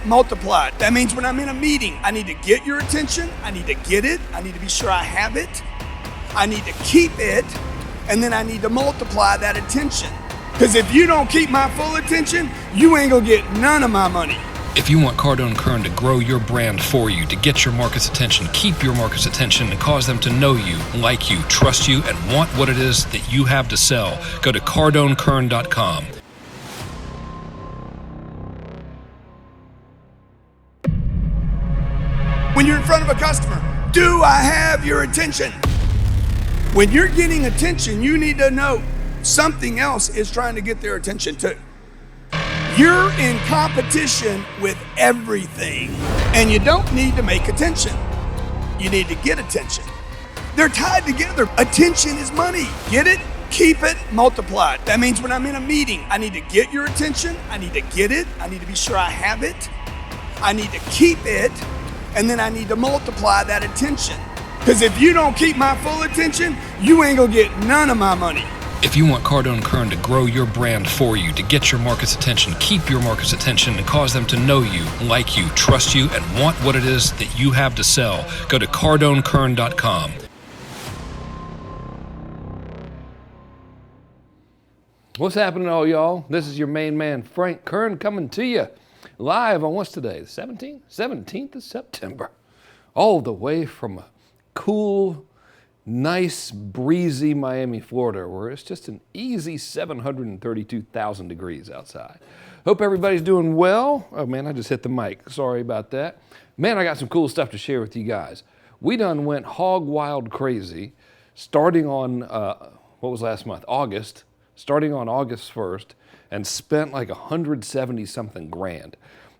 multiply it. That means when I'm in a meeting, I need to get your attention. I need to get it. I need to be sure I have it. I need to keep it. And then I need to multiply that attention. Because if you don't keep my full attention, you ain't gonna get none of my money. If you want Cardone Kern to grow your brand for you, to get your market's attention, keep your market's attention, and cause them to know you, like you, trust you, and want what it is that you have to sell, go to CardoneKern.com. When you're in front of a customer, do I have your attention? When you're getting attention, you need to know something else is trying to get their attention too. You're in competition with everything, and you don't need to make attention. You need to get attention. They're tied together. Attention is money. Get it, keep it, multiply it. That means when I'm in a meeting, I need to get your attention. I need to get it. I need to be sure I have it. I need to keep it, and then I need to multiply that attention. Because if you don't keep my full attention, you ain't gonna get none of my money. If you want Cardone Kern to grow your brand for you, to get your market's attention, keep your market's attention, and cause them to know you, like you, trust you, and want what it is that you have to sell, go to CardoneKern.com. What's happening, all y'all? This is your main man, Frank Kern, coming to you live on what's today, the 17th? 17th of September. All the way from a cool, nice, breezy Miami, Florida, where it's just an easy 732,000 degrees outside. Hope everybody's doing well. Oh man, I just hit the mic. Sorry about that. Man, I got some cool stuff to share with you guys. We done went hog wild crazy starting on, what was last month? August. Starting on August 1st and spent like 170 something grand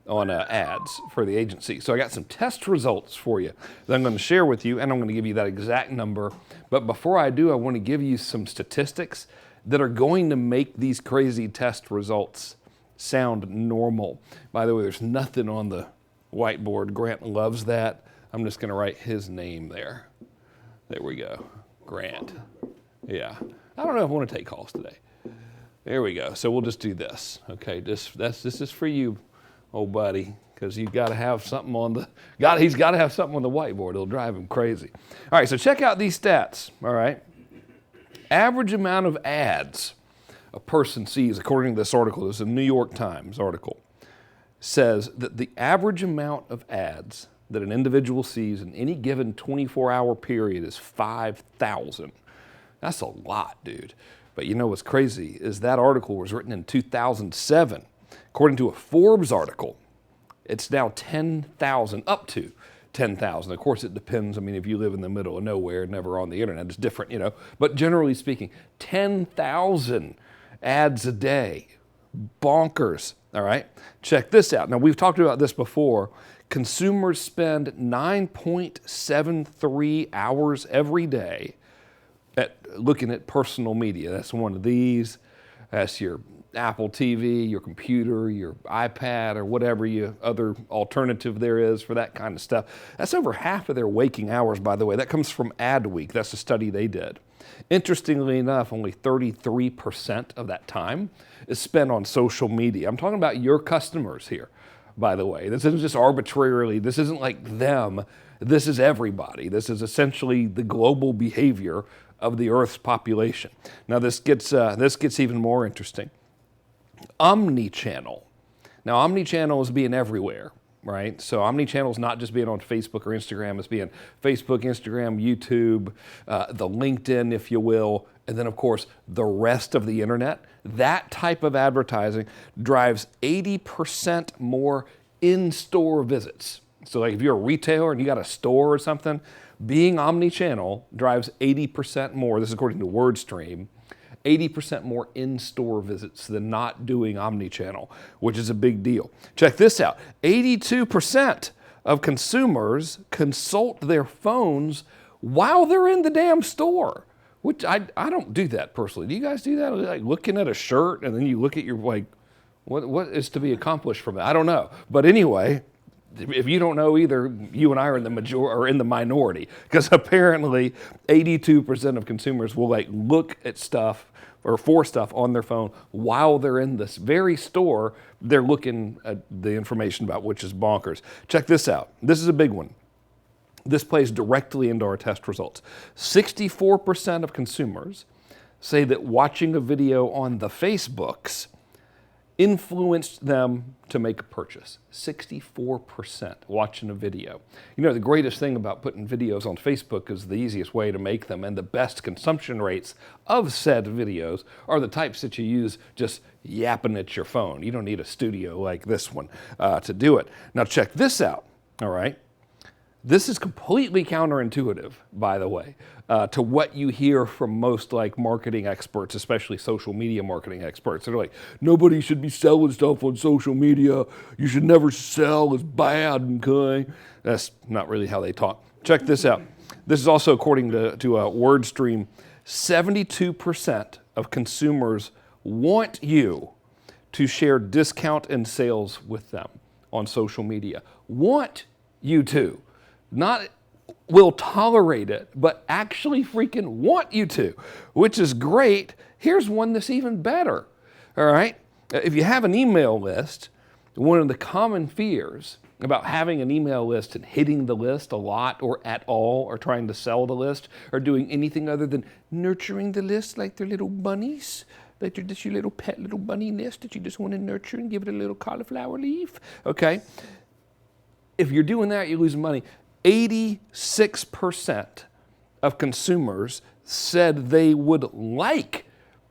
on ads for the agency. So I got some test results for you that I'm going to share with you, and I'm going to give you that exact number. But before I do, I want to give you some statistics that are going to make these crazy test results sound normal. By the way, there's nothing on the whiteboard. Grant loves that. I'm just going to write his name there. There we go. Grant. Yeah. I don't know if I want to take calls today. There we go. So we'll just do this. Okay, this is for you, old buddy, because you've got to have something on the he's got to have something on the whiteboard. It'll drive him crazy. All right, so check out these stats. All right, average amount of ads a person sees, according to this article, this is a New York Times article, says that the average amount of ads that an individual sees in any given 24-hour period is 5,000. That's a lot, dude. But you know what's crazy is that article was written in 2007. According to a Forbes article, it's now 10,000, up to 10,000. Of course, it depends. I mean, if you live in the middle of nowhere, never on the internet, it's different, you know. But generally speaking, 10,000 ads a day. Bonkers, all right? Check this out. Now, we've talked about this before. Consumers spend 9.73 hours every day at looking at personal media. That's one of these. That's your Apple TV, your computer, your iPad, or whatever other alternative there is for that kind of stuff. That's over half of their waking hours, by the way. That comes from Adweek. That's a study they did. Interestingly enough, only 33% of that time is spent on social media. I'm talking about your customers here, by the way. This isn't just arbitrarily. This isn't like them. This is everybody. This is essentially the global behavior of the Earth's population. Now this gets even more interesting. Omni Channel. Now Omni Channel is being everywhere, right? So Omni Channel is not just being on Facebook or Instagram. It's being Facebook, Instagram, YouTube, the LinkedIn, if you will, and then of course the rest of the internet. That type of advertising drives 80% more in-store visits. So like if you're a retailer and you got a store or something, being omni-channel drives 80% more, this is according to WordStream, 80% more in-store visits than not doing omni-channel, which is a big deal. Check this out, 82% of consumers consult their phones while they're in the damn store, which I don't do that personally. Do you guys do that? Like looking at a shirt and then you look at your, like, what is to be accomplished from that? I don't know. But anyway, if you don't know either, you and I are in the minority, because apparently 82% of consumers will like look at stuff or for stuff on their phone while they're in this very store they're looking at the information about, which is bonkers. Check this out. This is a big one. This plays directly into our test results. 64% of consumers say that watching a video on the Facebooks influenced them to make a purchase. 64% watching a video. You know, the greatest thing about putting videos on Facebook is the easiest way to make them, and the best consumption rates of said videos are the types that you use just yapping at your phone. You don't need a studio like this one to do it. Now check this out, all right? This is completely counterintuitive, by the way, to what you hear from most like marketing experts, especially social media marketing experts. They're like, nobody should be selling stuff on social media. You should never sell. It's bad. Okay? That's not really how they talk. Check this out. This is also according to WordStream. 72% of consumers want you to share discount and sales with them on social media. Want you to. Not will tolerate it, but actually freaking want you to, which is great. Here's one that's even better, all right? If you have an email list, one of the common fears about having an email list and hitting the list a lot or at all or trying to sell the list or doing anything other than nurturing the list like they're little bunnies, like they're just your little pet little bunny nest that you just want to nurture and give it a little cauliflower leaf, okay? If you're doing that, you're losing money. 86% of consumers said they would like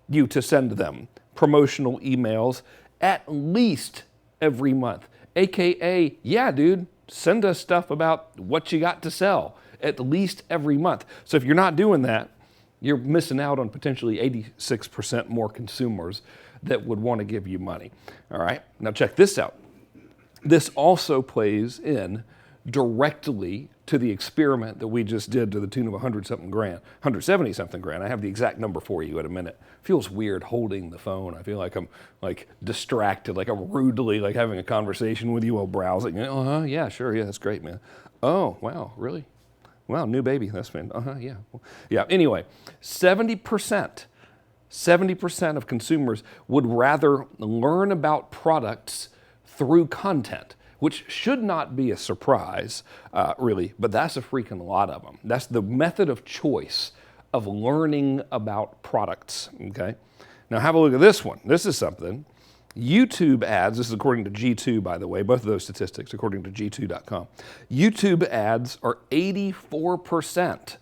you to send them promotional emails at least every month. AKA, yeah, dude, send us stuff about what you got to sell at least every month. So if you're not doing that, you're missing out on potentially 86% more consumers that would want to give you money. All right, now check this out. This also plays in directly to the experiment that we just did to the tune of 100-something grand, 170-something grand. I have the exact number for you in a minute. Feels weird holding the phone. I feel like I'm like distracted, like I'm rudely like having a conversation with you while browsing. Yeah, sure, yeah, that's great, man. Oh, wow, really? Wow, new baby, that's fan. Yeah. Yeah, anyway, 70% of consumers would rather learn about products through content, which should not be a surprise, really, but that's a freaking lot of them. That's the method of choice of learning about products, okay? Now have a look at this one. This is something. YouTube ads, this is according to G2, by the way, both of those statistics according to G2.com. YouTube ads are 84%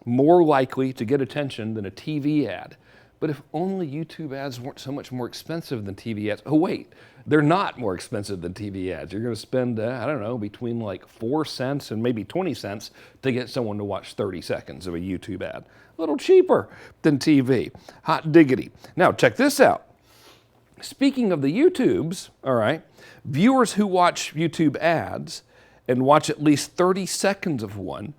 more likely to get attention than a TV ad. But if only YouTube ads weren't so much more expensive than TV ads. Oh wait, they're not more expensive than TV ads. You're gonna spend, I don't know, between like 4 cents and maybe 20 cents to get someone to watch 30 seconds of a YouTube ad. A little cheaper than TV, hot diggity. Now check this out. Speaking of the YouTubes, all right, viewers who watch YouTube ads and watch at least 30 seconds of one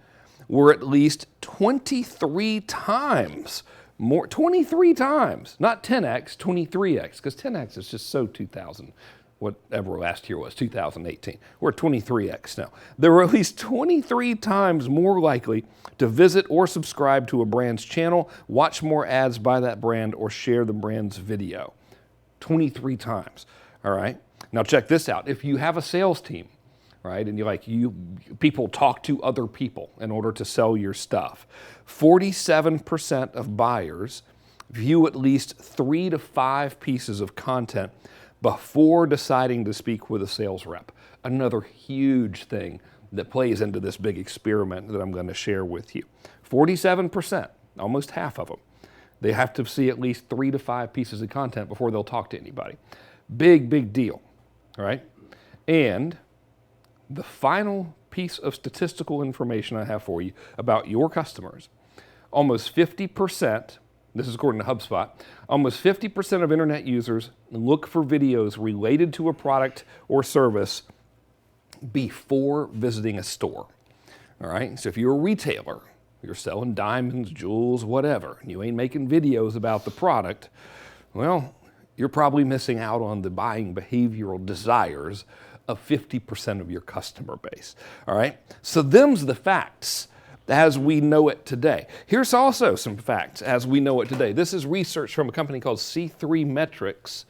were at least 23 times more, 23 times, not 10x, 23x, because 10x is just so 2000, whatever last year was, 2018. We're 23x now. They were at least 23 times more likely to visit or subscribe to a brand's channel, watch more ads by that brand, or share the brand's video. 23 times, all right? Now check this out. If you have a sales team, right, and people talk to other people in order to sell your stuff, 47% of buyers view at least 3 to 5 pieces of content before deciding to speak with a sales rep. Another huge thing that plays into this big experiment that I'm going to share with you. 47%, almost half of them, they have to see at least 3 to 5 pieces of content before they'll talk to anybody. Big deal, all right? And the final piece of statistical information I have for you about your customers, almost 50%, this is according to HubSpot, almost 50% of internet users look for videos related to a product or service before visiting a store, all right? So if you're a retailer, you're selling diamonds, jewels, whatever, and you ain't making videos about the product, well, you're probably missing out on the buying behavioral desires of 50% of your customer base, all right? So them's the facts. as we know it today. Here's also some facts as we know it today. This is research from a company called C3 Metrics.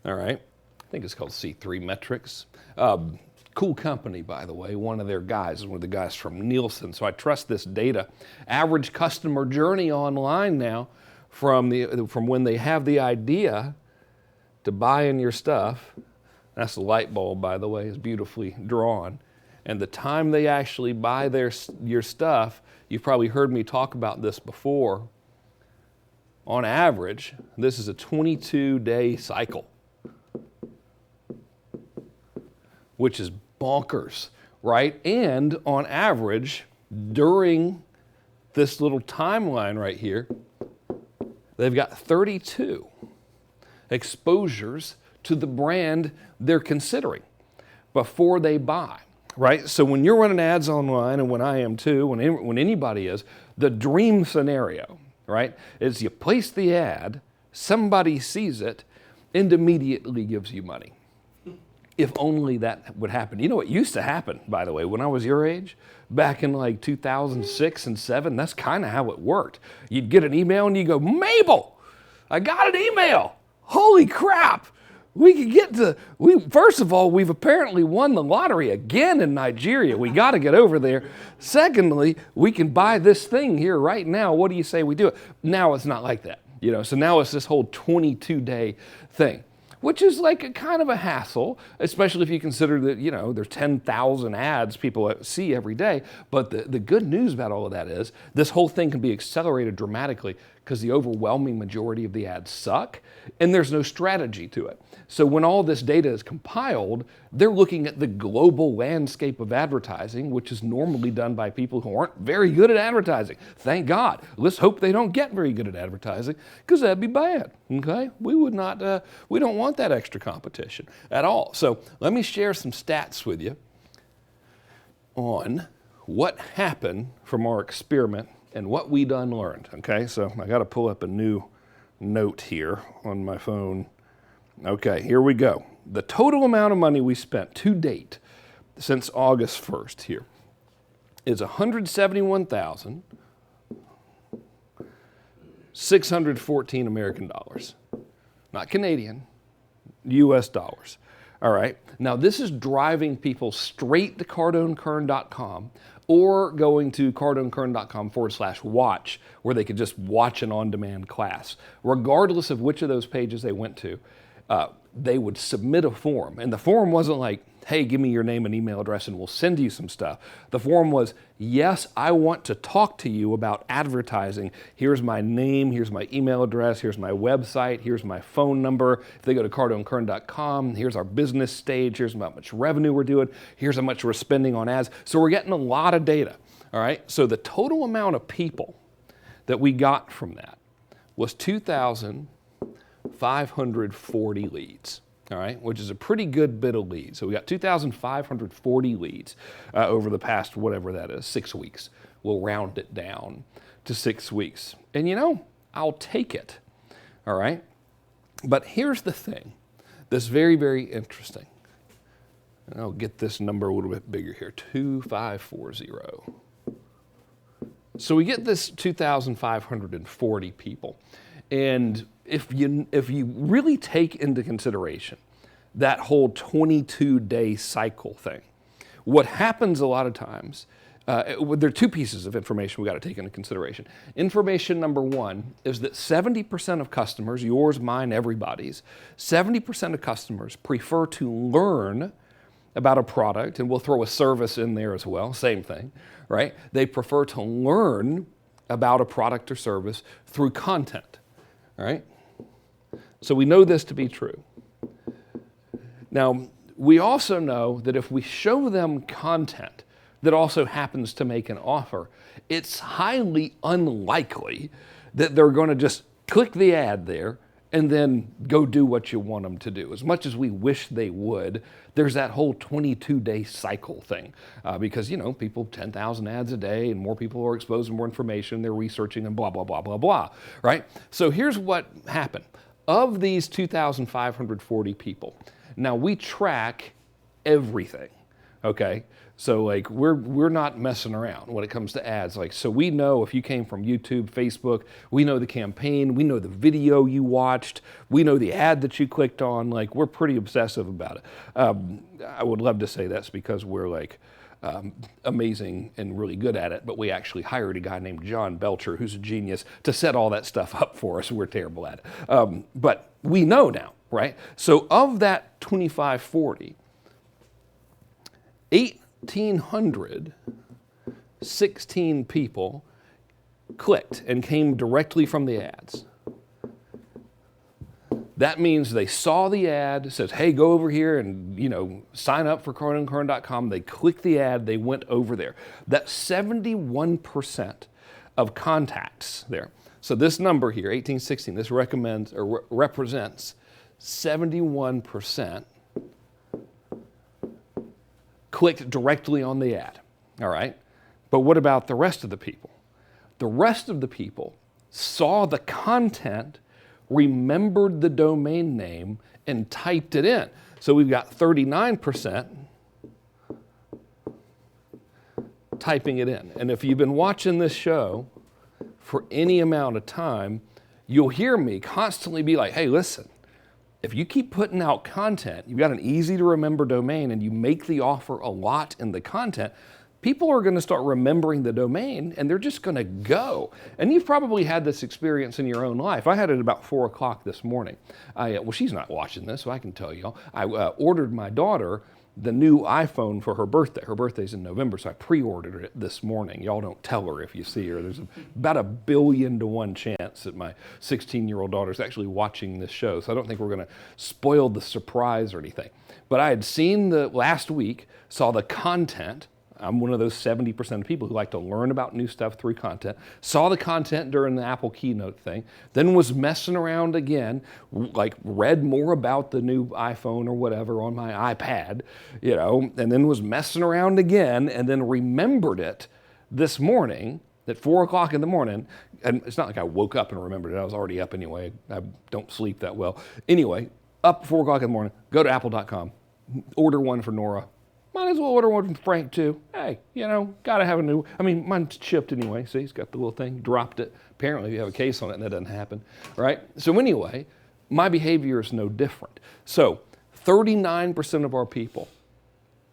All right, I think it's called C3 Metrics. Cool company, by the way. One of their guys is one of the guys from Nielsen, so I trust this data. Average customer journey online now from when they have the idea to buying your stuff. That's the light bulb, by the way, is beautifully drawn. And the time they actually buy your stuff, you've probably heard me talk about this before. On average, this is a 22-day cycle, which is bonkers, right? And on average, during this little timeline right here, they've got 32 exposures to the brand they're considering before they buy, right? So when you're running ads online, and when I am too, when anybody is, the dream scenario, right, is you place the ad, somebody sees it, and immediately gives you money. If only that would happen. You know what used to happen, by the way, when I was your age, back in like 2006 and 7, that's kind of how it worked. You'd get an email and you go, Mabel, I got an email. Holy crap. First of all, we've apparently won the lottery again in Nigeria. We got to get over there. Secondly, we can buy this thing here right now. What do you say we do it? Now it's not like that. So now it's this whole 22-day thing, which is like a kind of a hassle, especially if you consider that, there's 10,000 ads people see every day. But the good news about all of that is this whole thing can be accelerated dramatically because the overwhelming majority of the ads suck and there's no strategy to it. So when all this data is compiled, they're looking at the global landscape of advertising, which is normally done by people who aren't very good at advertising. Thank God. Let's hope they don't get very good at advertising, because that'd be bad, okay? We don't want that extra competition at all. So let me share some stats with you on what happened from our experiment and what we done learned, okay? So I got to pull up a new note here on my phone. Okay, here we go. The total amount of money we spent to date since August 1st here is $171,614 American dollars. Not Canadian, US dollars. All right, now this is driving people straight to CardoneKern.com or going to CardoneKern.com/watch, where they could just watch an on-demand class. Regardless of which of those pages they went to, they would submit a form. And the form wasn't like, hey, give me your name and email address and we'll send you some stuff. The form was, yes, I want to talk to you about advertising. Here's my name, here's my email address, here's my website, here's my phone number. If they go to CardoneKern.com, here's our business stage, here's how much revenue we're doing, here's how much we're spending on ads. So we're getting a lot of data, all right? So the total amount of people that we got from that was 2,540 leads. All right, which is a pretty good bit of leads. So we got 2,540 leads over the past, whatever that is, 6 weeks. We'll round it down to 6 weeks. And I'll take it, all right? But here's the thing that's very, very interesting. And I'll get this number a little bit bigger here, 2,540. So we get this 2,540 people. And if you really take into consideration that whole 22-day cycle thing, what happens a lot of times, there are two pieces of information we got to take into consideration. Information number one is that 70% of customers, yours, mine, everybody's, 70% of customers prefer to learn about a product, and we'll throw a service in there as well, same thing, right? They prefer to learn about a product or service through content, all right? So we know this to be true. Now, we also know that if we show them content that also happens to make an offer, it's highly unlikely that they're going to just click the ad there and then go do what you want them to do. As much as we wish they would, there's that whole 22-day cycle thing because, people, 10,000 ads a day and more people are exposed to more information, they're researching and blah, blah, blah, blah, blah, right? So here's what happened. Of these 2,540 people, now we track everything, Okay, so like we're not messing around when it comes to ads. Like, so we know if you came from YouTube, Facebook, we know the campaign, we know the video you watched, we know the ad that you clicked on. Like, we're pretty obsessive about it. I would love to say that's because we're like amazing and really good at it, but we actually hired a guy named John Belcher, who's a genius, to set all that stuff up for us. We're terrible at it, but we know now, right? So of that 2540. 1,816 people clicked and came directly from the ads. That means they saw the ad, it says, hey, go over here and, sign up for CardoneKern.com. They clicked the ad, they went over there. That's 71% of contacts there. So this number here, 1816, this represents 71% clicked directly on the ad, all right? But what about the rest of the people? The rest of the people saw the content, remembered the domain name, and typed it in. So we've got 39% typing it in. And if you've been watching this show for any amount of time, you'll hear me constantly be like, hey, listen, if you keep putting out content, you've got an easy to remember domain, and you make the offer a lot in the content, people are going to start remembering the domain, and they're just going to go. And you've probably had this experience in your own life. I had it about 4 o'clock this morning. Well, she's not watching this, so I can tell y'all. I ordered my daughter the new iPhone for her birthday. Her birthday's in November, so I pre-ordered it this morning. Y'all don't tell her if you see her. There's about 1 billion to 1 chance that my 16-year-old daughter's actually watching this show, so I don't think we're gonna spoil the surprise or anything. But I had seen last week, saw the content. I'm one of those 70% of people who like to learn about new stuff through content. Saw the content during the Apple keynote thing, then was messing around again, like read more about the new iPhone or whatever on my iPad, and then was messing around again, and then remembered it this morning at 4 o'clock in the morning. And it's not like I woke up and remembered it. I was already up anyway. I don't sleep that well. Anyway, up at 4 o'clock in the morning, go to apple.com, order one for Nora. Might as well order one from Frank too. Hey, gotta have a new, mine's chipped anyway. See, he's got the little thing, dropped it. Apparently you have a case on it and that doesn't happen, right? So anyway, my behavior is no different. So 39% of our people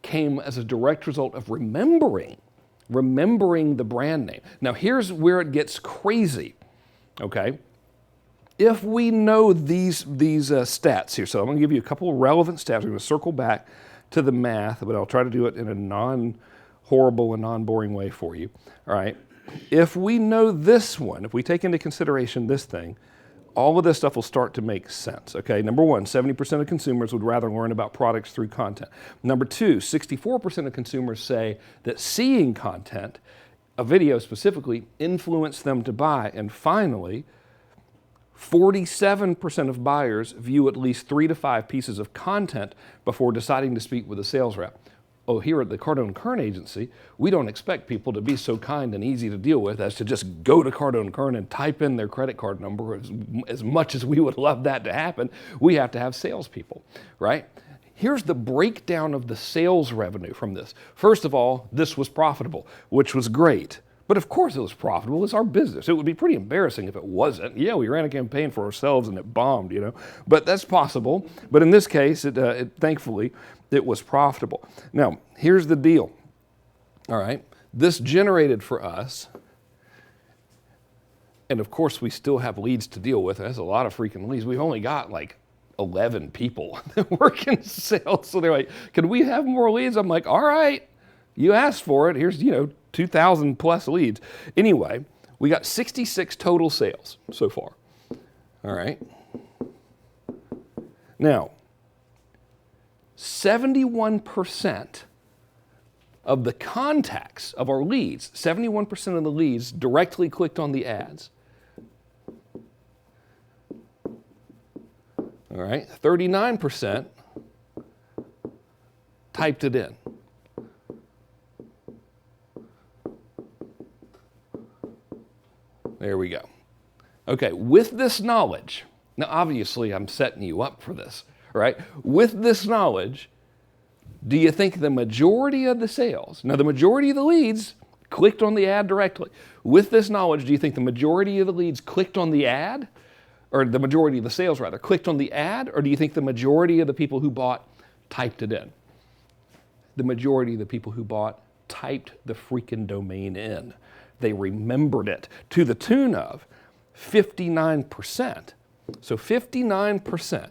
came as a direct result of remembering the brand name. Now here's where it gets crazy, okay? If we know these stats here, so I'm gonna give you a couple of relevant stats. We're gonna circle back to the math, but I'll try to do it in a non-horrible and non-boring way for you, all right? If we know this one, if we take into consideration this thing, all of this stuff will start to make sense, okay? Number one, 70% of consumers would rather learn about products through content. Number two, 64% of consumers say that seeing content, a video specifically, influenced them to buy. And finally, 47% of buyers view at least 3 to 5 pieces of content before deciding to speak with a sales rep. Oh, here at the Cardone Kern agency, we don't expect people to be so kind and easy to deal with as to just go to Cardone Kern and type in their credit card number. As much as we would love that to happen, we have to have salespeople, right? Here's the breakdown of the sales revenue from this. First of all, this was profitable, which was great. But of course it was profitable. It's our business. It would be pretty embarrassing if it wasn't. Yeah, we ran a campaign for ourselves and it bombed, But that's possible. But in this case, thankfully, it was profitable. Now, here's the deal. All right. This generated for us, and of course we still have leads to deal with. That's a lot of freaking leads. We've only got like 11 people that work in sales. So they're like, can we have more leads? I'm like, all right, you asked for it. Here's, 2,000 plus leads. Anyway, we got 66 total sales so far. All right. Now, 71% of the contacts of our leads, 71% of the leads directly clicked on the ads. All right, 39% typed it in. There we go. Okay, with this knowledge, now obviously I'm setting you up for this, right? With this knowledge, Do you think the majority of the sales, now the majority of the leads clicked on the ad directly. With this knowledge, do you think the majority of the leads clicked on the ad, or the majority of the sales rather, clicked on the ad, or do you think the majority of the people who bought typed it in? The majority of the people who bought typed the freaking domain in. They remembered it to the tune of 59%. So 59%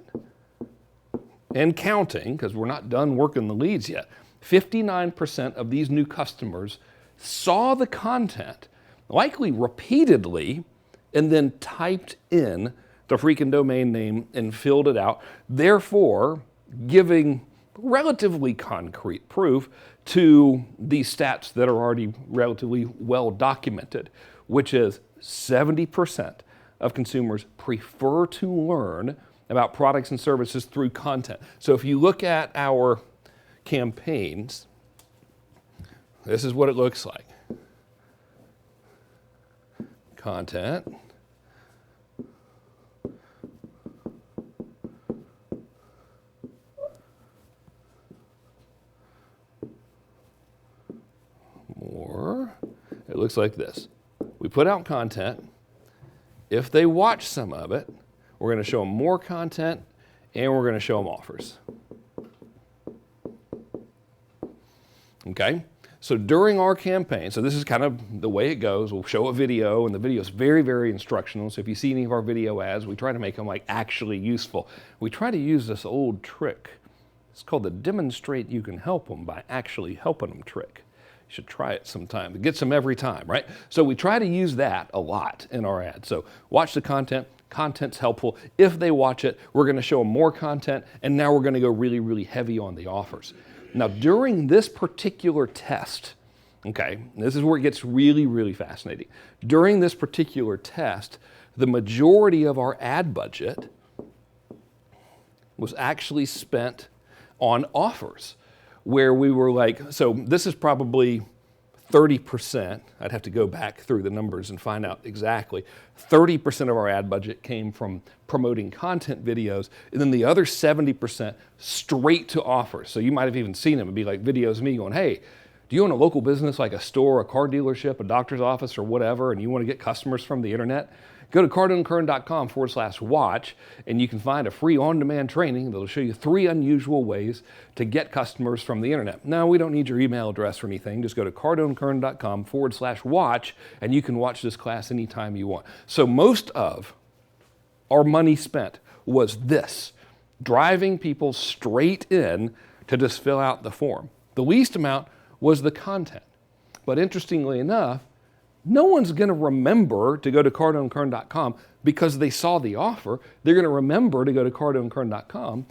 and counting, because we're not done working the leads yet, 59% of these new customers saw the content, likely repeatedly, and then typed in the freaking domain name and filled it out, therefore giving relatively concrete proof to these stats that are already relatively well documented, which is 70% of consumers prefer to learn about products and services through content. So if you look at our campaigns, this is what it looks like. Content. More. It looks like this. We put out content. If they watch some of it, we're going to show them more content and we're going to show them offers. Okay? So during our campaign, so this is kind of the way it goes. We'll show a video, and the video is very, very instructional. So if you see any of our video ads, we try to make them like actually useful. We try to use this old trick. It's called the demonstrate you can help them by actually helping them trick. You should try it sometime. It gets them every time, right? So we try to use that a lot in our ads. So watch the content. Content's helpful. If they watch it, we're going to show them more content, and now we're going to go really, really heavy on the offers. Now, during this particular test, okay, this is where it gets really, really fascinating. During this particular test, the majority of our ad budget was actually spent on offers, where we were like, so this is probably 30%. I'd have to go back through the numbers and find out exactly. 30% of our ad budget came from promoting content videos, and then the other 70% straight to offers. So you might have even seen them. It'd be like videos of me going, hey, do you own a local business like a store, a car dealership, a doctor's office, or whatever, and you want to get customers from the internet? Go to CardoneKern.com/watch, and you can find a free on-demand training that'll show you 3 unusual ways to get customers from the internet. Now, we don't need your email address or anything. Just go to CardoneKern.com/watch, and you can watch this class anytime you want. So most of our money spent was this, driving people straight in to just fill out the form. The least amount was the content. But interestingly enough, no one's going to remember to go to CardoneKern.com because they saw the offer. They're going to remember to go to CardoneKern.com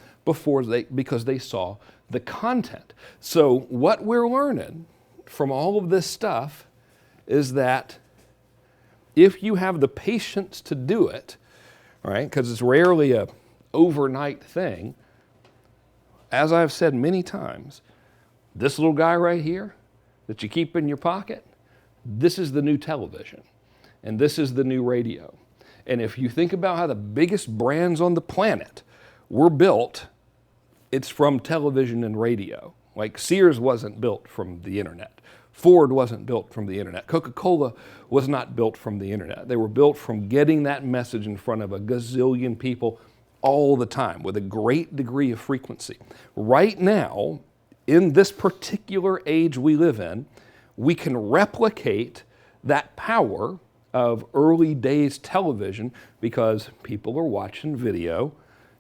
because they saw the content. So what we're learning from all of this stuff is that if you have the patience to do it, right, because it's rarely a overnight thing, as I've said many times, this little guy right here that you keep in your pocket, this is the new television, and this is the new radio. And if you think about how the biggest brands on the planet were built, it's from television and radio. Like Sears wasn't built from the internet. Ford wasn't built from the internet. Coca-Cola was not built from the internet. They were built from getting that message in front of a gazillion people all the time with a great degree of frequency. Right now, in this particular age we live in, we can replicate that power of early days television because people are watching video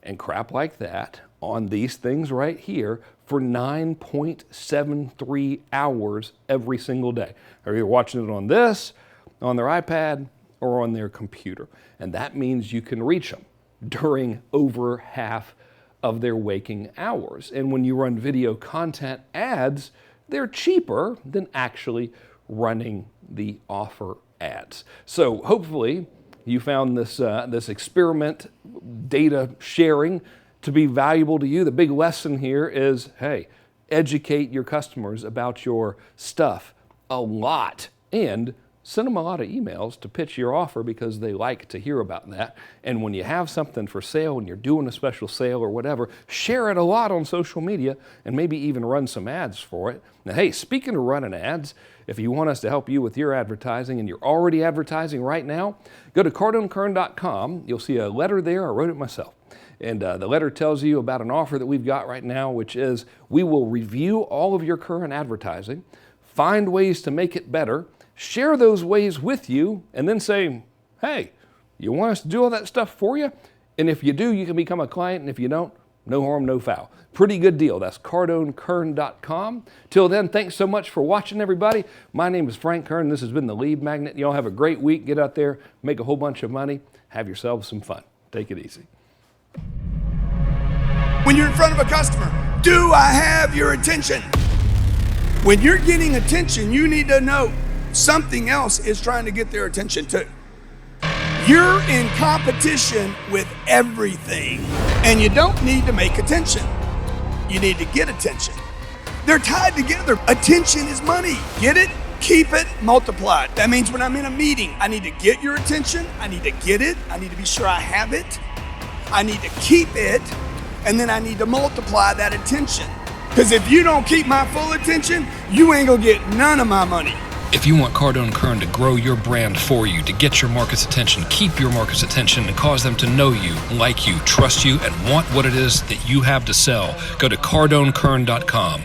and crap like that on these things right here for 9.73 hours every single day. They're either watching it on this, on their iPad, or on their computer. And that means you can reach them during over half of their waking hours. And when you run video content ads, they're cheaper than actually running the offer ads. So hopefully you found this experiment data sharing to be valuable to you. The big lesson here is, hey, educate your customers about your stuff a lot and send them a lot of emails to pitch your offer because they like to hear about that. And when you have something for sale and you're doing a special sale or whatever, share it a lot on social media and maybe even run some ads for it. Now, hey, speaking of running ads, if you want us to help you with your advertising and you're already advertising right now, go to CardoneKern.com. You'll see a letter there. I wrote it myself. And the letter tells you about an offer that we've got right now, which is we will review all of your current advertising, find ways to make it better, share those ways with you, and then say, hey, you want us to do all that stuff for you? And if you do, you can become a client, and if you don't, no harm, no foul. Pretty good deal. That's CardoneKern.com. Till then, thanks so much for watching, everybody. My name is Frank Kern. This has been The Lead Magnet. Y'all have a great week. Get out there, make a whole bunch of money, have yourselves some fun. Take it easy. When you're in front of a customer, do I have your attention? When you're getting attention, you need to know something else is trying to get their attention too. You're in competition with everything, and you don't need to make attention. You need to get attention. They're tied together. Attention is money. Get it, keep it, multiply it. That means when I'm in a meeting, I need to get your attention. I need to get it. I need to be sure I have it. I need to keep it, and then I need to multiply that attention. Because if you don't keep my full attention, you ain't gonna get none of my money. If you want Cardone Kern to grow your brand for you, to get your market's attention, keep your market's attention, and cause them to know you, like you, trust you, and want what it is that you have to sell, go to CardoneKern.com.